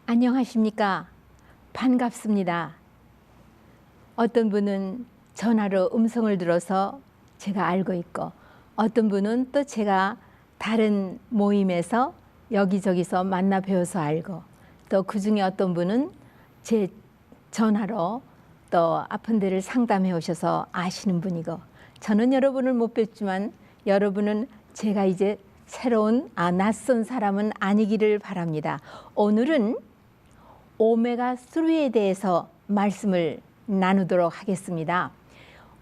안녕하십니까? 반갑습니다. 어떤 분은 전화로 음성을 들어서 제가 알고 있고, 어떤 분은 또 제가 다른 모임에서 여기저기서 만나 뵈어서 알고, 또 그중에 어떤 분은 제 전화로 또 아픈 데를 상담해 오셔서 아시는 분이고, 저는 여러분을 못 뵙지만 여러분은 제가 이제 새로운 낯선 사람은 아니기를 바랍니다. 오늘은 오메가3에 대해서 말씀을 나누도록 하겠습니다.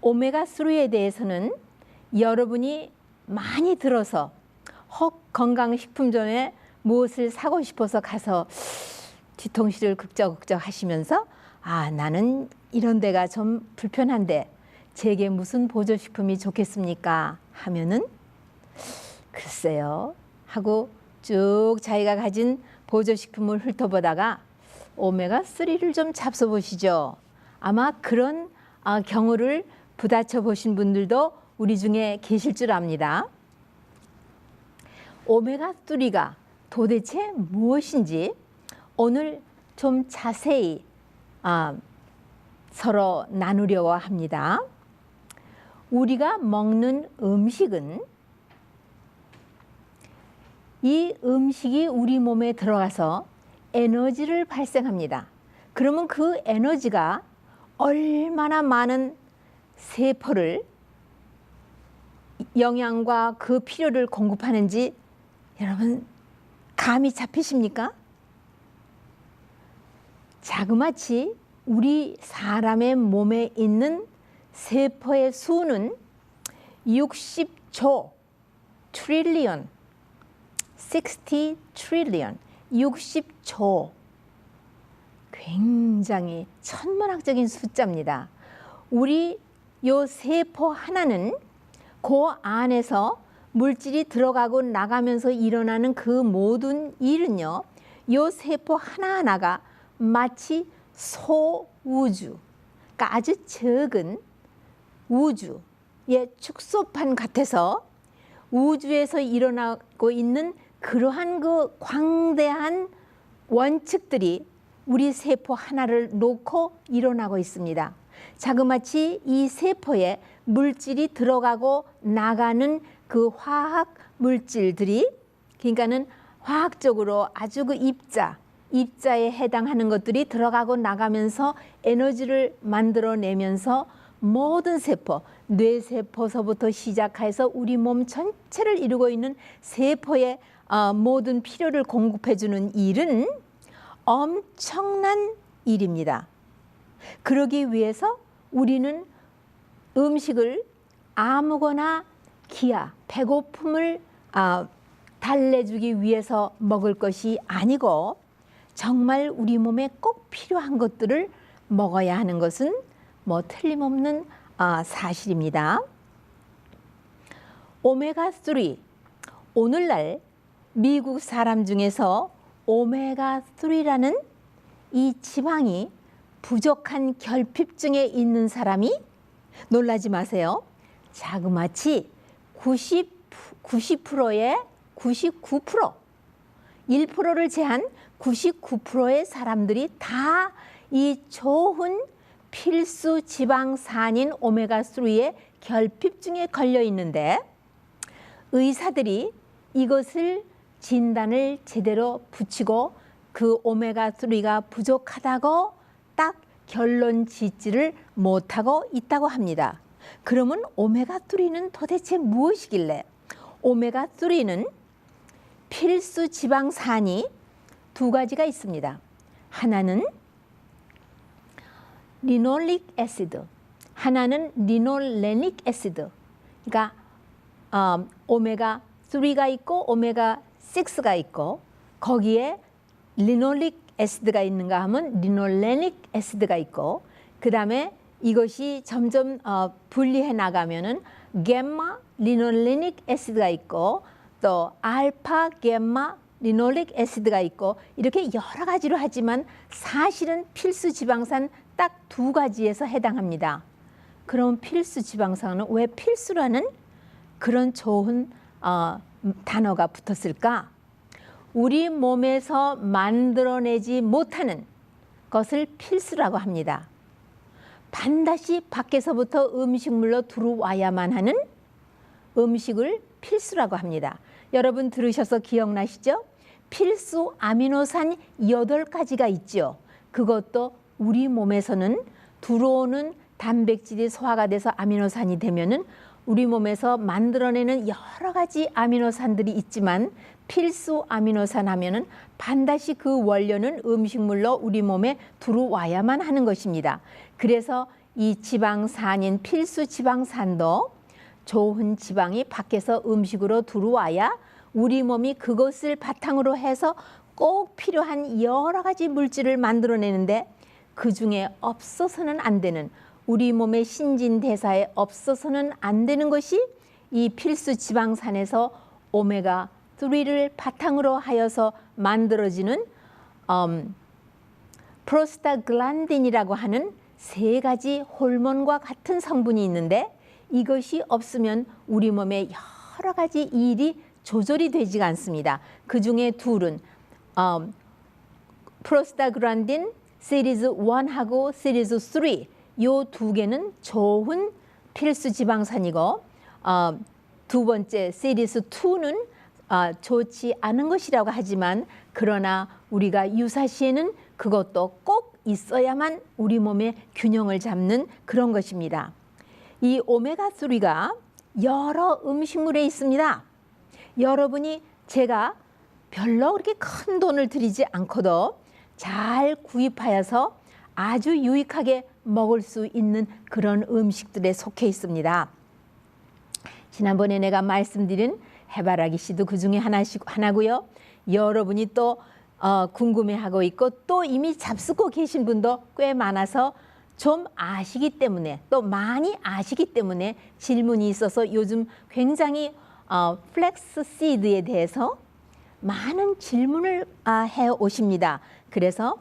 오메가3에 대해서는 여러분이 많이 들어서 혹 건강식품점에 무엇을 사고 싶어서 가서 뒤통수를 극적극적 하시면서 나는 이런 데가 좀 불편한데 제게 무슨 보조식품이 좋겠습니까? 하면은 글쎄요 하고 쭉 자기가 가진 보조식품을 훑어보다가 오메가3를 좀 잡숴보시죠. 아마 그런 경우를 부딪혀 보신 분들도 우리 중에 계실 줄 압니다. 오메가3가 도대체 무엇인지 오늘 좀 자세히 서로 나누려고 합니다. 우리가 먹는 음식은 이 음식이 우리 몸에 들어가서 에너지를 발생합니다. 그러면 그 에너지가 얼마나 많은 세포를 영양과 그 필요를 공급하는지 여러분 감이 잡히십니까? 자그마치 우리 사람의 몸에 있는 세포의 수는 60조 트릴리언 60 트릴리언 60조 굉장히 천문학적인 숫자입니다. 우리 요 세포 하나는 그 안에서 물질이 들어가고 나가면서 일어나는 그 모든 일은요, 요 세포 하나하나가 마치 소우주, 그러니까 아주 적은 우주의 축소판 같아서 우주에서 일어나고 있는 그러한 그 광대한 원칙들이 우리 세포 하나를 놓고 일어나고 있습니다. 자그마치 이 세포에 물질이 들어가고 나가는 그 화학 물질들이, 그러니까는 화학적으로 아주 그 입자에 해당하는 것들이 들어가고 나가면서 에너지를 만들어내면서 모든 세포, 뇌세포서부터 시작해서 우리 몸 전체를 이루고 있는 세포의 모든 필요를 공급해주는 일은 엄청난 일입니다. 그러기 위해서 우리는 음식을 아무거나 배고픔을 달래주기 위해서 먹을 것이 아니고 정말 우리 몸에 꼭 필요한 것들을 먹어야 하는 것은 틀림없는 사실입니다. 오메가3, 오늘날 미국 사람 중에서 오메가3라는 이 지방이 부족한 결핍증에 있는 사람이, 놀라지 마세요, 자그마치 90%의 99%, 1%를 제한 99%의 사람들이 다 이 좋은 필수 지방산인 오메가3의 결핍증에 걸려 있는데, 의사들이 이것을 진단을 제대로 붙이고 그 오메가3가 부족하다고 딱 결론 짓지를 못하고 있다고 합니다. 그러면 오메가3는 도대체 무엇이길래? 오메가3는 필수 지방산이 두 가지가 있습니다. 하나는 리놀릭 애시드, 하나는 리놀레닉 애시드. 그러니까 오메가3가 있고 오메가6가 있고, 거기에 리놀릭 애시드가 있는가 하면 리놀레닉 애시드가 있고, 그 다음에 이것이 점점 분리해 나가면은 겜마 리놀레닉 애시드가 있고, 또 알파 겜마 리놀릭 애시드가 있고, 이렇게 여러 가지로 하지만 사실은 필수 지방산 딱 두 가지에서 해당합니다. 그럼 필수 지방산은 왜 필수라는 그런 좋은 단어가 붙었을까? 우리 몸에서 만들어내지 못하는 것을 필수라고 합니다. 반드시 밖에서부터 음식물로 들어와야만 하는 음식을 필수라고 합니다. 여러분 들으셔서 기억나시죠? 필수 아미노산 8가지가 있죠. 그것도 우리 몸에서는 들어오는 단백질이 소화가 돼서 아미노산이 되면은 우리 몸에서 만들어내는 여러 가지 아미노산들이 있지만 필수 아미노산 하면은 반드시 그 원료는 음식물로 우리 몸에 들어와야만 하는 것입니다. 그래서 이 지방산인 필수 지방산도 좋은 지방이 밖에서 음식으로 들어와야 우리 몸이 그것을 바탕으로 해서 꼭 필요한 여러 가지 물질을 만들어내는데 그중에 없어서는 안 되는 우리 몸의 신진대사에 없어서는 안 되는 것이 이 필수 지방산에서 오메가3를 바탕으로 하여서 만들어지는 프로스타글란딘이라고 하는 3가지 호르몬과 같은 성분이 있는데 이것이 없으면 우리 몸에 여러 가지 일이 조절이 되지가 않습니다. 그 중에 둘은 프로스타글란딘 시리즈 1하고 시리즈 3 이 2개는 좋은 필수 지방산이고 두 번째 시리즈 2는 좋지 않은 것이라고 하지만 그러나 우리가 유사시에는 그것도 꼭 있어야만 우리 몸의 균형을 잡는 그런 것입니다. 이 오메가3가 여러 음식물에 있습니다. 여러분이 제가 별로 그렇게 큰 돈을 들이지 않고도 잘 구입하여서 아주 유익하게 먹을 수 있는 그런 음식들에 속해 있습니다. 지난번에 내가 말씀드린 해바라기 씨도 그 중에 하나고요. 여러분이 또 궁금해하고 있고 또 이미 잡수고 계신 분도 꽤 많아서 좀 아시기 때문에 또 많이 아시기 때문에 질문이 있어서 요즘 굉장히 플렉스 시드에 대해서 많은 질문을 해 오십니다. 그래서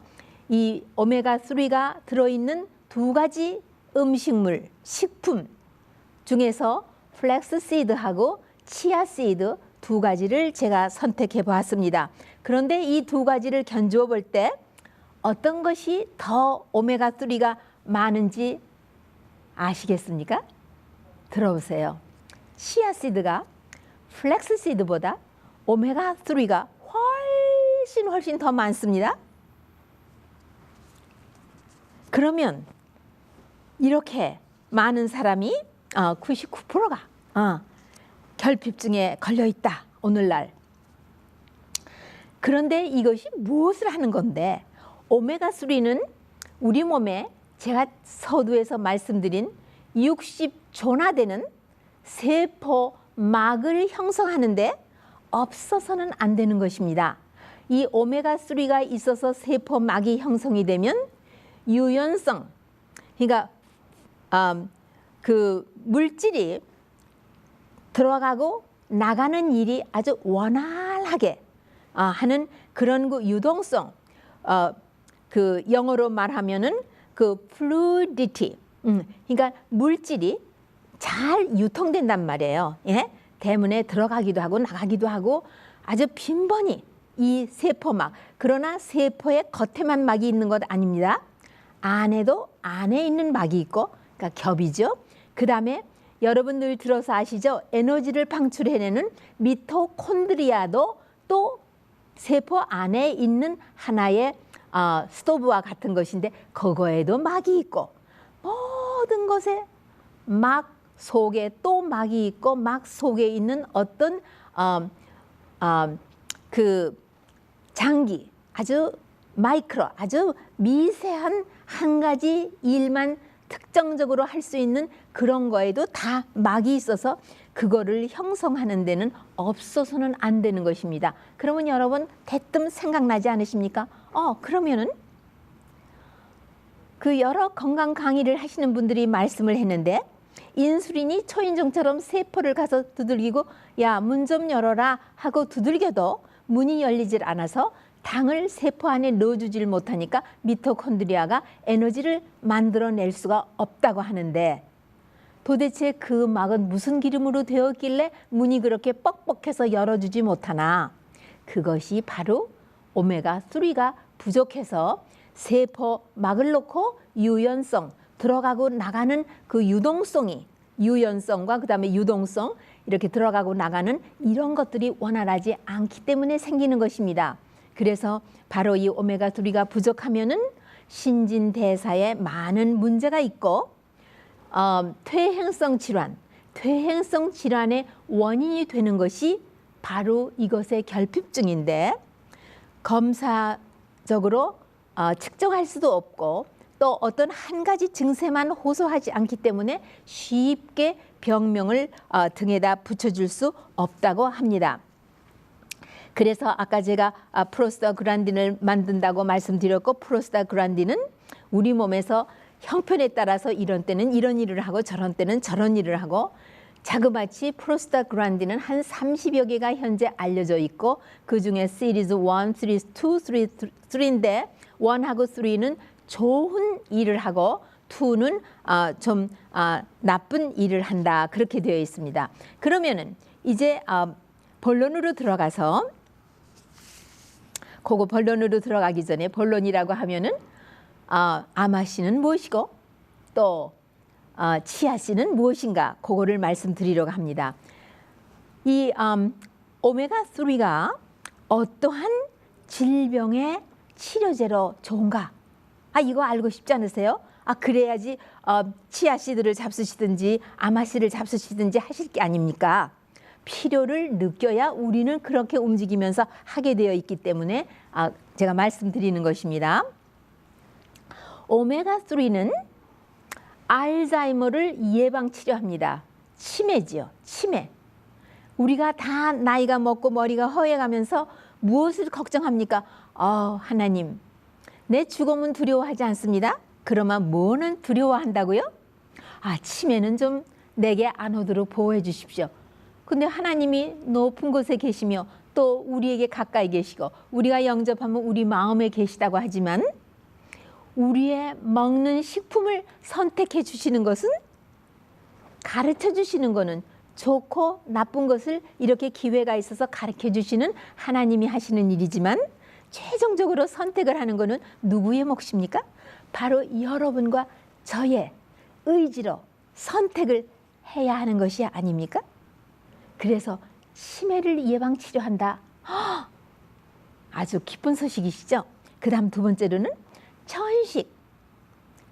이 오메가3가 들어있는 2가지 음식물, 식품 중에서 플렉스 시드하고 치아 시드 2가지를 제가 선택해 보았습니다. 그런데 이 2가지를 견주어 볼 때 어떤 것이 더 오메가3가 많은지 아시겠습니까? 들어보세요. 치아 시드가 플렉스 시드보다 오메가3가 훨씬 더 많습니다. 그러면 이렇게 많은 사람이 99%가 결핍증에 걸려 있다 오늘날. 그런데 이것이 무엇을 하는 건데 오메가3는 우리 몸에 제가 서두에서 말씀드린 60조나 되는 세포막을 형성하는데 없어서는 안 되는 것입니다. 이 오메가3가 있어서 세포막이 형성이 되면 유연성, 그러니까 그 물질이 들어가고 나가는 일이 아주 원활하게 하는 그런 그 유동성, 그 영어로 말하면은 그 fluidity, 그러니까 물질이 잘 유통된단 말이에요. 예? 대문에 들어가기도 하고 나가기도 하고 아주 빈번히 이 세포막, 그러나 세포의 겉에만 막이 있는 것 아닙니다. 안에도 안에 있는 막이 있고, 그러니까 겹이죠. 그 다음에 여러분들 들어서 아시죠? 에너지를 방출해내는 미토콘드리아도 또 세포 안에 있는 하나의 스토브와 같은 것인데 그거에도 막이 있고 모든 것에 막 속에 또 막이 있고 막 속에 있는 어떤 그 장기 아주 마이크로 아주 미세한 한 가지 일만 특정적으로 할 수 있는 그런 거에도 다 막이 있어서 그거를 형성하는 데는 없어서는 안 되는 것입니다. 그러면 여러분 대뜸 생각나지 않으십니까? 그러면은 그 여러 건강 강의를 하시는 분들이 말씀을 했는데 인슐린이 초인종처럼 세포를 가서 두들기고 야, 문 좀 열어라 하고 두들겨도 문이 열리질 않아서 당을 세포 안에 넣어주질 못하니까 미토콘드리아가 에너지를 만들어낼 수가 없다고 하는데 도대체 그 막은 무슨 기름으로 되었길래 문이 그렇게 뻑뻑해서 열어주지 못하나? 그것이 바로 오메가3가 부족해서 세포막을 놓고 유연성, 들어가고 나가는 그 유동성이, 유연성과 그다음에 유동성 이렇게 들어가고 나가는 이런 것들이 원활하지 않기 때문에 생기는 것입니다. 그래서 바로 이 오메가3가 부족하면은 신진대사에 많은 문제가 있고 퇴행성 질환의 원인이 되는 것이 바로 이것의 결핍증인데 검사적으로 측정할 수도 없고 또 어떤 한 가지 증세만 호소하지 않기 때문에 쉽게 병명을 등에다 붙여줄 수 없다고 합니다. 그래서 아까 제가 프로스타글란딘을 만든다고 말씀드렸고, 프로스타글란딘은 우리 몸에서 형편에 따라서 이런 때는 이런 일을 하고 저런 때는 저런 일을 하고, 자그마치 프로스타글란딘은 한 30여 개가 현재 알려져 있고 그 중에 시리즈 1, 시리즈 2, 3인데 1하고 3는 좋은 일을 하고 2는 좀 나쁜 일을 한다, 그렇게 되어 있습니다. 그러면은 이제 본론으로 들어가서, 그거 본론으로 들어가기 전에 본론이라고 하면은 아마씨는 무엇이고 또 치아씨는 무엇인가, 그거를 말씀드리려고 합니다. 이 오메가3가 어떠한 질병의 치료제로 좋은가? 이거 알고 싶지 않으세요? 그래야지 치아씨들을 잡수시든지 아마씨를 잡수시든지 하실 게 아닙니까? 필요를 느껴야 우리는 그렇게 움직이면서 하게 되어 있기 때문에 제가 말씀드리는 것입니다. 오메가3는 알츠하이머를 예방 치료합니다. 치매지요, 치매. 우리가 다 나이가 먹고 머리가 허해가면서 무엇을 걱정합니까? 하나님, 내 죽음은 두려워하지 않습니다. 그러면 뭐는 두려워한다고요? 치매는 좀 내게 안 오도록 보호해 주십시오. 근데 하나님이 높은 곳에 계시며 또 우리에게 가까이 계시고 우리가 영접하면 우리 마음에 계시다고 하지만 우리의 먹는 식품을 선택해 주시는 것은, 가르쳐 주시는 것은, 좋고 나쁜 것을 이렇게 기회가 있어서 가르쳐 주시는 하나님이 하시는 일이지만 최종적으로 선택을 하는 것은 누구의 몫입니까? 바로 여러분과 저의 의지로 선택을 해야 하는 것이 아닙니까? 그래서 치매를 예방 치료한다. 아주 기쁜 소식이시죠? 그 다음 두 번째로는 천식.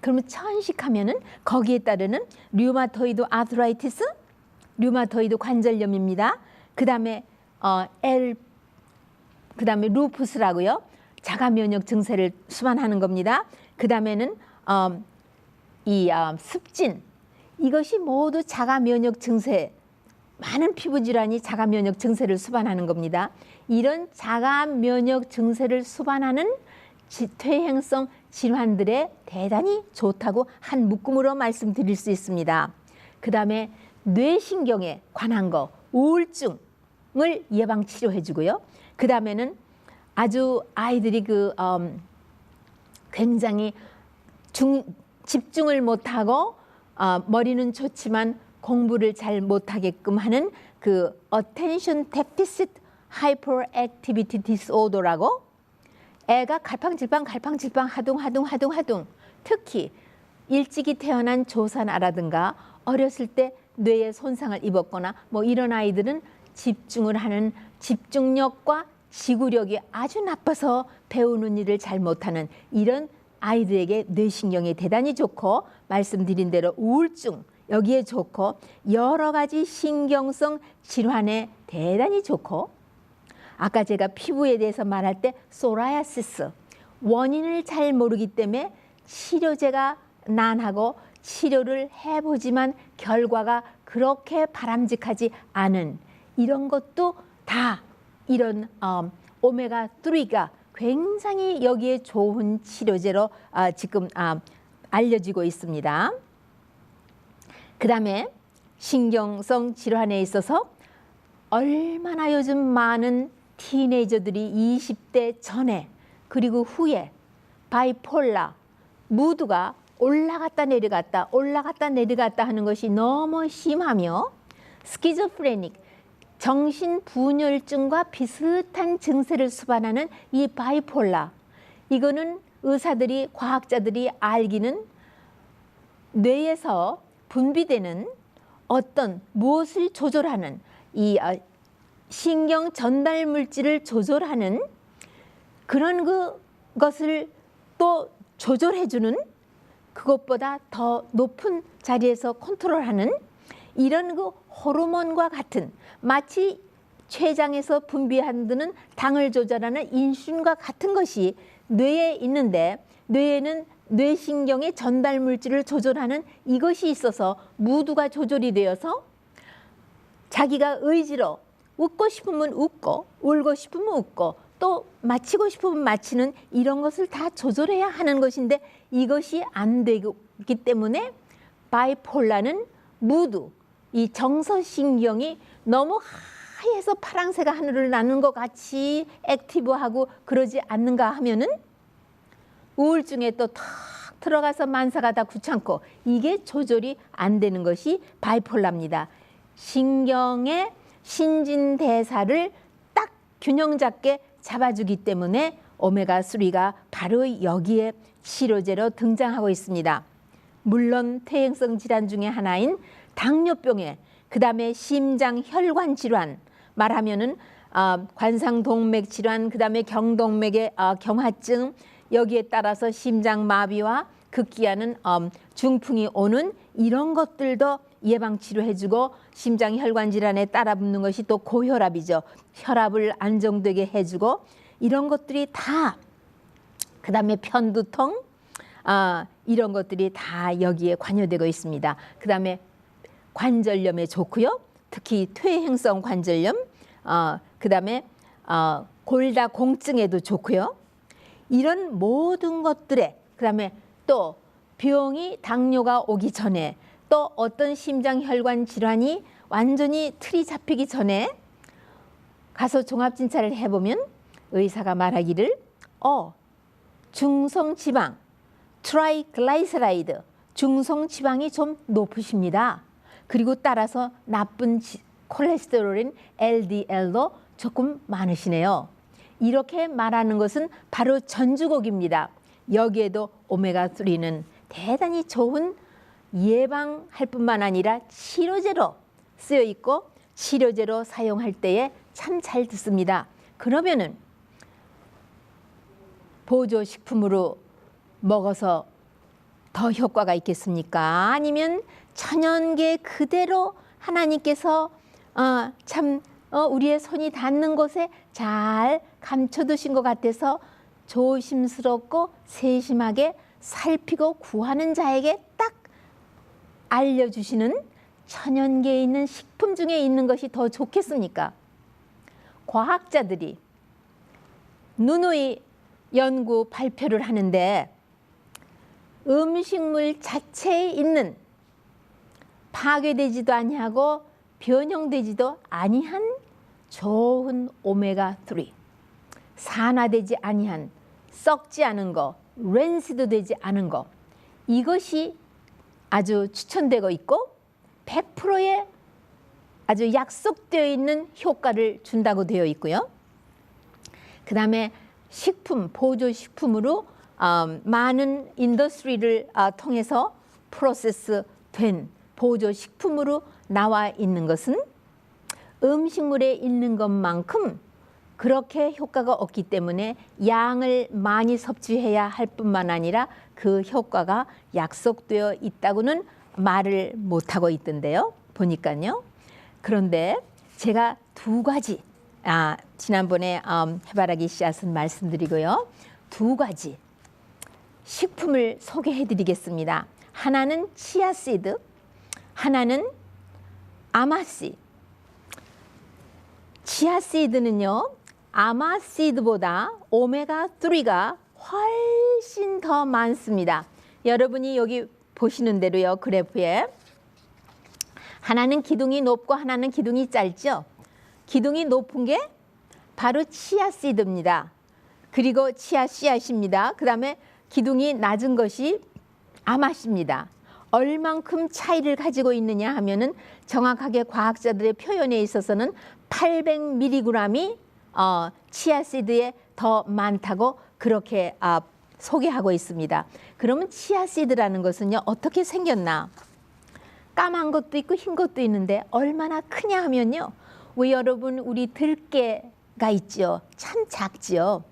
그러면 천식하면은 거기에 따르는 류마토이드 아트라이티스, 류마토이드 관절염입니다. 그 다음에 그 다음에 루푸스라고요. 자가 면역 증세를 수반하는 겁니다. 그 다음에는 습진. 이것이 모두 자가 면역 증세, 많은 피부 질환이 자가 면역 증세를 수반하는 겁니다. 이런 자가 면역 증세를 수반하는 퇴행성 질환들에 대단히 좋다고 한 묶음으로 말씀드릴 수 있습니다. 그 다음에 뇌신경에 관한 거, 우울증을 예방 치료해 주고요. 그 다음에는 아주 아이들이 굉장히 집중을 못하고 머리는 좋지만 공부를 잘 못하게끔 하는 그 Attention Deficit Hyperactivity Disorder라고, 애가 갈팡질팡 하둥, 특히 일찍이 태어난 조산아라든가 어렸을 때 뇌에 손상을 입었거나 뭐 이런 아이들은 집중을 하는 집중력과 지구력이 아주 나빠서 배우는 일을 잘 못하는 이런 아이들에게 뇌신경이 대단히 좋고, 말씀드린 대로 우울증 여기에 좋고, 여러 가지 신경성 질환에 대단히 좋고, 아까 제가 피부에 대해서 말할 때 소라야시스, 원인을 잘 모르기 때문에 치료제가 난하고 치료를 해보지만 결과가 그렇게 바람직하지 않은 이런 것도 다 이런 오메가3가 굉장히 여기에 좋은 치료제로 지금 알려지고 있습니다. 그 다음에 신경성 질환에 있어서 얼마나 요즘 많은 티네이저들이 20대 전에 그리고 후에 바이폴라, 무드가 올라갔다 내려갔다 하는 것이 너무 심하며, 스키조프레닉, 정신분열증과 비슷한 증세를 수반하는 이 바이폴라, 이거는 의사들이, 과학자들이 알기는 뇌에서 분비되는 어떤 무엇을 조절하는 이 신경 전달 물질을 조절하는 그런 것을 또 조절해주는, 그것보다 더 높은 자리에서 컨트롤하는 이런 그 호르몬과 같은, 마치 췌장에서 분비하는 당을 조절하는 인슐린과 같은 것이 뇌에 있는데, 뇌에는 뇌신경의 전달 물질을 조절하는 이것이 있어서 무드가 조절이 되어서 자기가 의지로 웃고 싶으면 웃고 울고 싶으면 웃고 또 마치고 싶으면 마치는 이런 것을 다 조절해야 하는 것인데, 이것이 안 되기 때문에 바이폴라는 무드, 이 정서신경이 너무 하얘서 파랑새가 하늘을 나는 것 같이 액티브하고 그러지 않는가 하면은 우울증에 또 탁 들어가서 만사가 다 귀찮고, 이게 조절이 안 되는 것이 바이폴라입니다. 신경의 신진대사를 딱 균형 잡게 잡아주기 때문에 오메가3가 바로 여기에 치료제로 등장하고 있습니다. 물론 퇴행성 질환 중에 하나인 당뇨병에, 그 다음에 심장혈관 질환, 말하면은 관상동맥 질환, 그 다음에 경동맥의 경화증, 여기에 따라서 심장마비와 급기야는 중풍이 오는 이런 것들도 예방치료해주고, 심장혈관 질환에 따라 붙는 것이 또 고혈압이죠. 혈압을 안정되게 해주고, 이런 것들이 다, 그 다음에 편두통, 이런 것들이 다 여기에 관여되고 있습니다. 그 다음에 관절염에 좋고요. 특히 퇴행성 관절염, 그 다음에 골다공증에도 좋고요. 이런 모든 것들에, 그 다음에 또 병이, 당뇨가 오기 전에, 또 어떤 심장혈관 질환이 완전히 틀이 잡히기 전에 가서 종합진찰을 해보면 의사가 말하기를 중성지방, 트라이글라이세라이드, 중성지방이 좀 높으십니다. 그리고 따라서 나쁜 콜레스테롤인 LDL도 조금 많으시네요. 이렇게 말하는 것은 바로 전주곡입니다. 여기에도 오메가3는 대단히 좋은 예방할 뿐만 아니라 치료제로 쓰여 있고, 치료제로 사용할 때에 참 잘 듣습니다. 그러면은 보조식품으로 먹어서 더 효과가 있겠습니까? 아니면 천연계 그대로 하나님께서 우리의 손이 닿는 곳에 잘 감춰두신 것 같아서 조심스럽고 세심하게 살피고 구하는 자에게 딱 알려주시는 천연계에 있는 식품 중에 있는 것이 더 좋겠습니까? 과학자들이 누누이 연구 발표를 하는데, 음식물 자체에 있는 파괴되지도 아니하고 변형되지도 아니한 좋은 오메가3, 산화되지 아니한, 썩지 않은 거, 랜시드 되지 않은 거, 이것이 아주 추천되고 있고 100%의 아주 약속되어 있는 효과를 준다고 되어 있고요. 그 다음에 식품, 보조식품으로 많은 인더스트리를 통해서 프로세스 된 보조식품으로 나와 있는 것은 음식물에 있는 것만큼 그렇게 효과가 없기 때문에 양을 많이 섭취해야 할 뿐만 아니라 그 효과가 약속되어 있다고는 말을 못하고 있던데요. 보니까요. 그런데 제가 두 가지, 지난번에 해바라기 씨앗은 말씀드리고요. 두 가지 식품을 소개해 드리겠습니다. 하나는 치아씨드, 하나는 아마씨. 치아씨드는요, 아마씨드보다 오메가3가 훨씬 더 많습니다. 여러분이 여기 보시는 대로요, 그래프에 하나는 기둥이 높고 하나는 기둥이 짧죠. 기둥이 높은 게 바로 치아씨드입니다. 그리고 치아 씨앗입니다. 그 다음에 기둥이 낮은 것이 아마씨입니다. 얼만큼 차이를 가지고 있느냐 하면은 정확하게 과학자들의 표현에 있어서는 800mg이 치아씨드에 더 많다고 그렇게 소개하고 있습니다. 그러면 치아씨드라는 것은요, 어떻게 생겼나? 까만 것도 있고 흰 것도 있는데 얼마나 크냐 하면요, 왜 여러분 우리 들깨가 있죠, 참 작지요.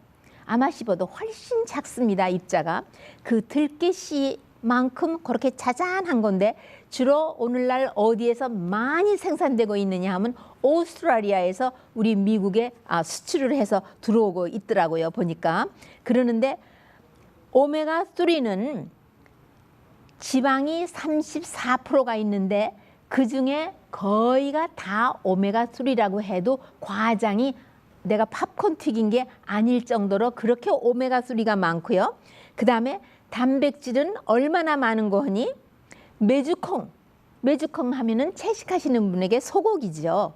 아마씨보다 훨씬 작습니다. 입자가. 그 들깨씨만큼 그렇게 자잔한 건데 주로 오늘날 어디에서 많이 생산되고 있느냐 하면 오스트레일리아에서 우리 미국에 수출을 해서 들어오고 있더라고요. 보니까. 그러는데 오메가3는 지방이 34%가 있는데 그중에 거의가 다 오메가3라고 해도 과장이 내가 팝콘 튀긴 게 아닐 정도로 그렇게 오메가3가 많고요. 그 다음에 단백질은 얼마나 많은 거 하니? 메주콩 하면은 채식하시는 분에게 소고기죠.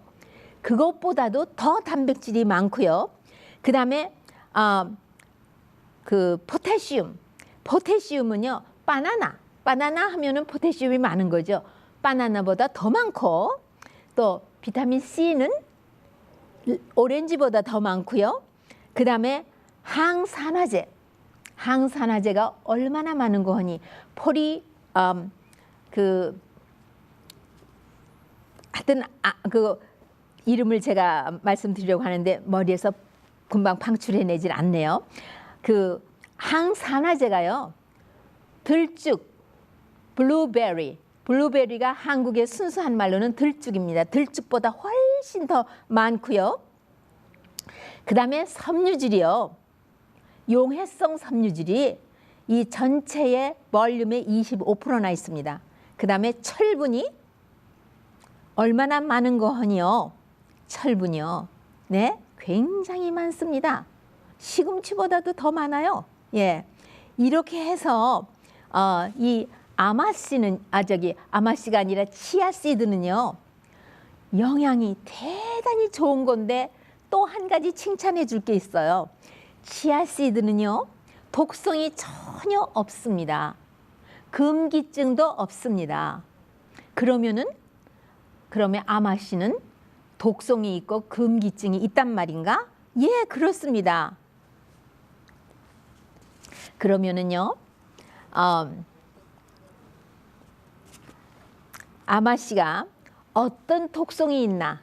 그것보다도 더 단백질이 많고요. 그 다음에 그 포타시움은요, 바나나 하면은 포타시움이 많은 거죠. 바나나보다 더 많고, 또 비타민 C는 오렌지보다 더 많고요. 그 다음에 항산화제가 얼마나 많은 거 하니? 하여튼 그 이름을 제가 말씀드리려고 하는데 머리에서 금방 방출해내질 않네요. 그 항산화제가요, 들쭉, 블루베리가 한국의 순수한 말로는 들쭉입니다. 들쭉보다 훨씬 더 많고요. 그 다음에 섬유질이요, 용해성 섬유질이 이 전체의 볼륨의 25%나 있습니다. 그 다음에 철분이 얼마나 많은 거 하니요? 철분이요. 네, 굉장히 많습니다. 시금치보다도 더 많아요. 예, 이렇게 해서 이 아마씨가 아니라 치아씨드는요, 영양이 대단히 좋은 건데 또 한 가지 칭찬해 줄 게 있어요. 치아씨드는요, 독성이 전혀 없습니다. 금기증도 없습니다. 그러면 아마씨는 독성이 있고 금기증이 있단 말인가? 예, 그렇습니다. 그러면은요, 아마씨가 어떤 독성이 있나?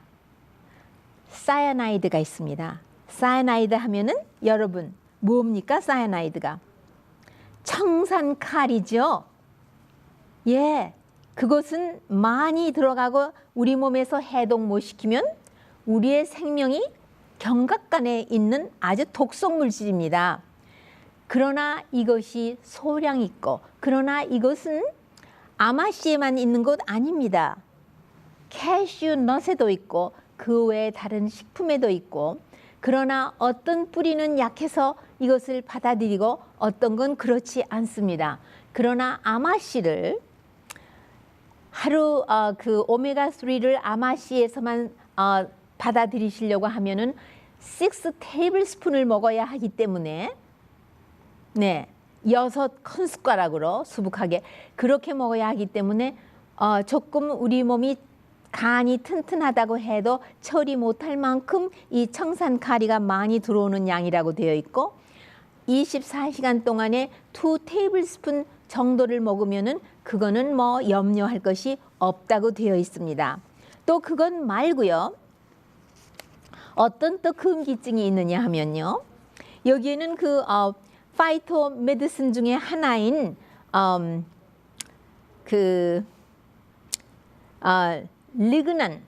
사야나이드가 있습니다. 사야나이드 하면은 여러분 뭡니까? 사야나이드가 청산칼이죠. 예, 그것은 많이 들어가고 우리 몸에서 해독 못 시키면 우리의 생명이 경각간에 있는 아주 독성 물질입니다. 그러나 이것이 소량 있고, 그러나 이것은 아마씨에만 있는 것 아닙니다. 캐슈넛에도 있고 그 외에 다른 식품에도 있고, 그러나 어떤 뿌리는 약해서 이것을 받아들이고 어떤 건 그렇지 않습니다. 그러나 아마씨를 하루 그 오메가3를 아마씨에서만 받아들이시려고 하면은 6 테이블스푼을 먹어야 하기 때문에, 네, 6 큰 숟가락으로 수북하게 그렇게 먹어야 하기 때문에 조금 우리 몸이 간이 튼튼하다고 해도 처리 못할 만큼 이 청산가리가 많이 들어오는 양이라고 되어 있고, 24시간 동안에 2 테이블스푼 정도를 먹으면은 그거는 뭐 염려할 것이 없다고 되어 있습니다. 또 그건 말고요, 어떤 또 금기증이 있느냐 하면요, 여기에는 그 파이토 메디슨 중에 하나인 리그난,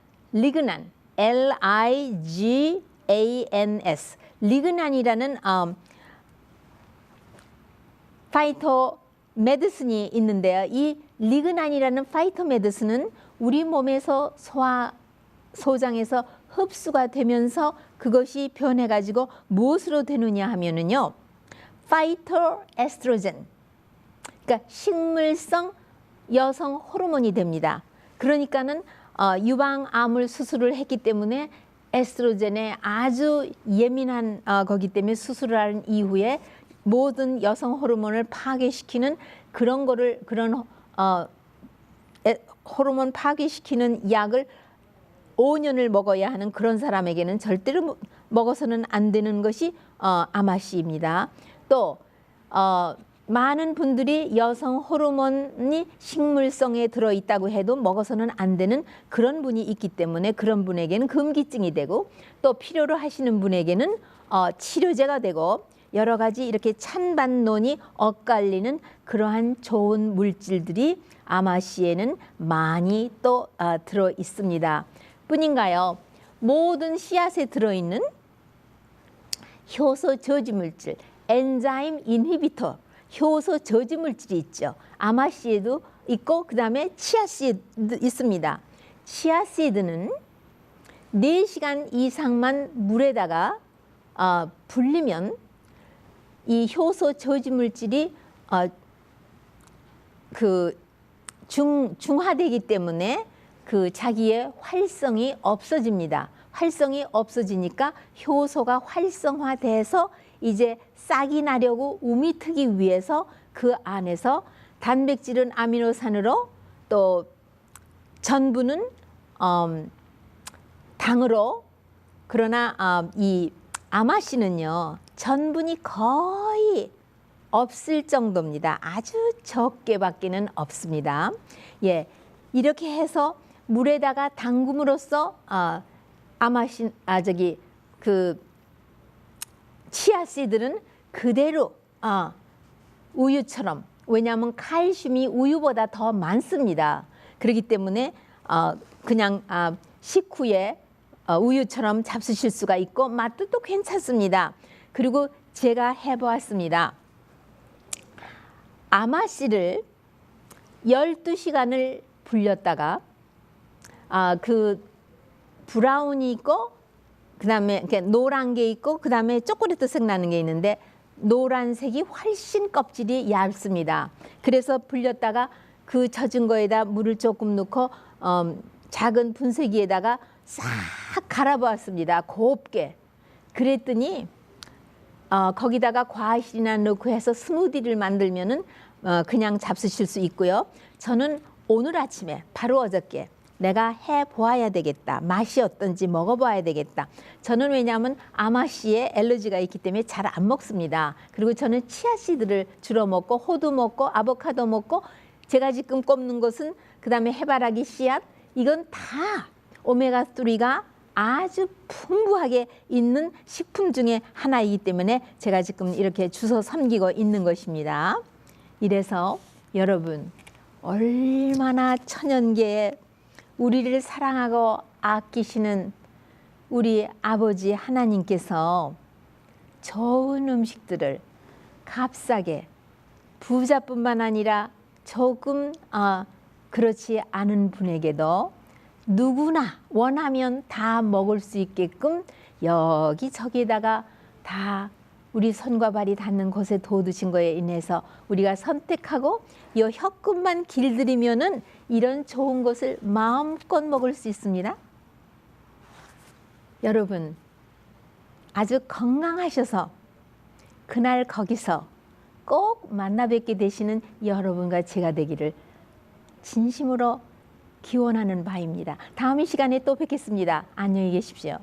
LIGANS, 리그난이라는 파이토 메디슨이 있는데요. 이 리그난이라는 파이토 메디슨은 우리 몸에서 소장에서 흡수가 되면서 그것이 변해가지고 무엇으로 되느냐 하면은요, 파이토 에스트로겐, 그러니까 식물성 여성 호르몬이 됩니다. 그러니까는 유방암을 수술을 했기 때문에 에스트로겐에 아주 예민한 거기 때문에 수술을 한 이후에 모든 여성 호르몬을 파괴시키는 그런 호르몬 파괴시키는 약을 5년을 먹어야 하는 그런 사람에게는 절대로 먹어서는 안 되는 것이 아마씨입니다. 또 많은 분들이 여성 호르몬이 식물성에 들어있다고 해도 먹어서는 안 되는 그런 분이 있기 때문에 그런 분에게는 금기증이 되고, 또 필요로 하시는 분에게는 치료제가 되고, 여러 가지 이렇게 찬반론이 엇갈리는 그러한 좋은 물질들이 아마씨에는 많이 또 들어 있습니다. 뿐인가요? 모든 씨앗에 들어있는 효소 저지 물질, 엔자임 인히비터, 효소 저지 물질이 있죠. 아마씨에도 있고, 그 다음에 치아씨드 있습니다. 치아씨드는 4시간 이상만 물에다가 불리면 이 효소 저지 물질이 중화되기 때문에 그 자기의 활성이 없어집니다. 활성이 없어지니까 효소가 활성화돼서 이제 싹이 나려고 움이 트기 위해서 그 안에서 단백질은 아미노산으로, 또 전분은 당으로, 그러나 이 아마씨는요 전분이 거의 없을 정도입니다. 아주 적게밖에는 없습니다. 예, 이렇게 해서 물에다가 담금으로써 치아씨드는 그대로 우유처럼, 왜냐하면 칼슘이 우유보다 더 많습니다. 그렇기 때문에 그냥 식후에 우유처럼 잡수실 수가 있고 맛도 또 괜찮습니다. 그리고 제가 해보았습니다. 아마씨를 12시간을 불렸다가 그 브라운이 있고, 그 다음에 노란 게 있고, 그 다음에 초콜릿색 나는 게 있는데 노란색이 훨씬 껍질이 얇습니다. 그래서 불렸다가 그 젖은 거에다 물을 조금 넣고 작은 분쇄기에다가 싹 갈아보았습니다. 곱게. 그랬더니 거기다가 과실이나 넣고 해서 스무디를 만들면은 그냥 잡수실 수 있고요. 저는 오늘 아침에 바로 어저께 내가 해보아야 되겠다. 맛이 어떤지 먹어봐야 되겠다. 저는 왜냐하면 아마씨에 알러지가 있기 때문에 잘 안 먹습니다. 그리고 저는 치아씨드를 주로 먹고, 호두 먹고, 아보카도 먹고, 제가 지금 꼽는 것은 그 다음에 해바라기 씨앗, 이건 다 오메가3가 아주 풍부하게 있는 식품 중에 하나이기 때문에 제가 지금 이렇게 주워 섬기고 있는 것입니다. 이래서 여러분, 얼마나 천연계에 우리를 사랑하고 아끼시는 우리 아버지 하나님께서 좋은 음식들을 값싸게, 부자뿐만 아니라 조금 그렇지 않은 분에게도 누구나 원하면 다 먹을 수 있게끔 여기저기에다가 다 우리 손과 발이 닿는 곳에 둬두신 거에 인해서 우리가 선택하고 이 혀끝만 길들이면은 이런 좋은 것을 마음껏 먹을 수 있습니다. 여러분, 아주 건강하셔서 그날 거기서 꼭 만나 뵙게 되시는 여러분과 제가 되기를 진심으로 기원하는 바입니다. 다음 이 시간에 또 뵙겠습니다. 안녕히 계십시오.